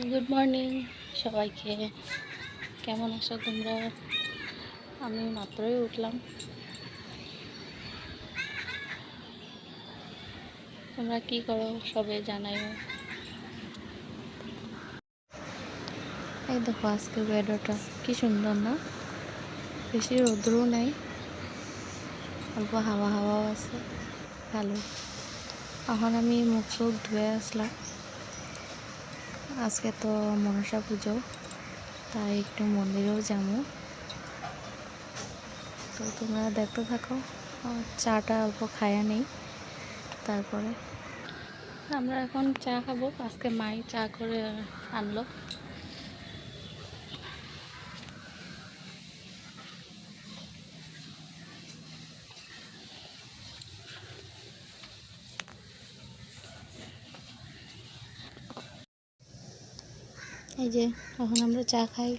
Good morning সবাইকে। কেমন আছো তোমরা? আমি মাত্রই উঠলাম। তোমরা কি করো সবে জানাইও। এই দেখো আজকে ওয়েদারটা কি সুন্দর না? বেশি রোদ্রও নেই, অল্প হাওয়া হাওয়াও আছে, ভালো। এখন আমি মুখ চোখ ধুয়ে আসলাম। আজকে তো মনসা পুজো, তাই একটু মন্দিরেও যাবো। তো তোমরা দেখতে থাকো। চাটা অল্প খায়া নেই, তারপরে আমরা এখন চা খাবো। আজকে মাই চা করে আনলো। এই যে এখন আমরা চা খাই।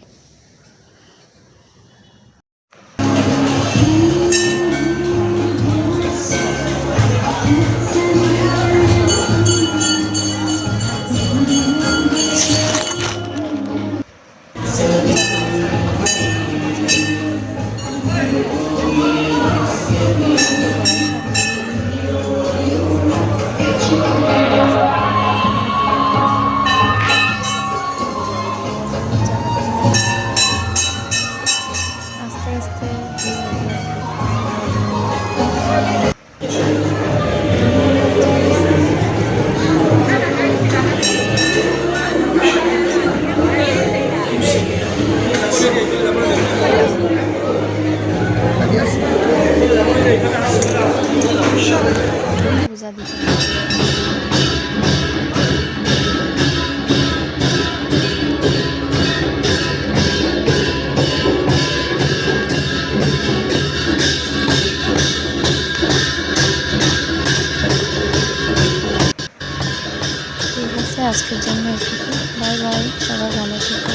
আস্তে আস্তে পূজা দিতে ঠিক আছে। আজকের জন্য এটুকু। বাই বাই, সবাই ভালো থেকো।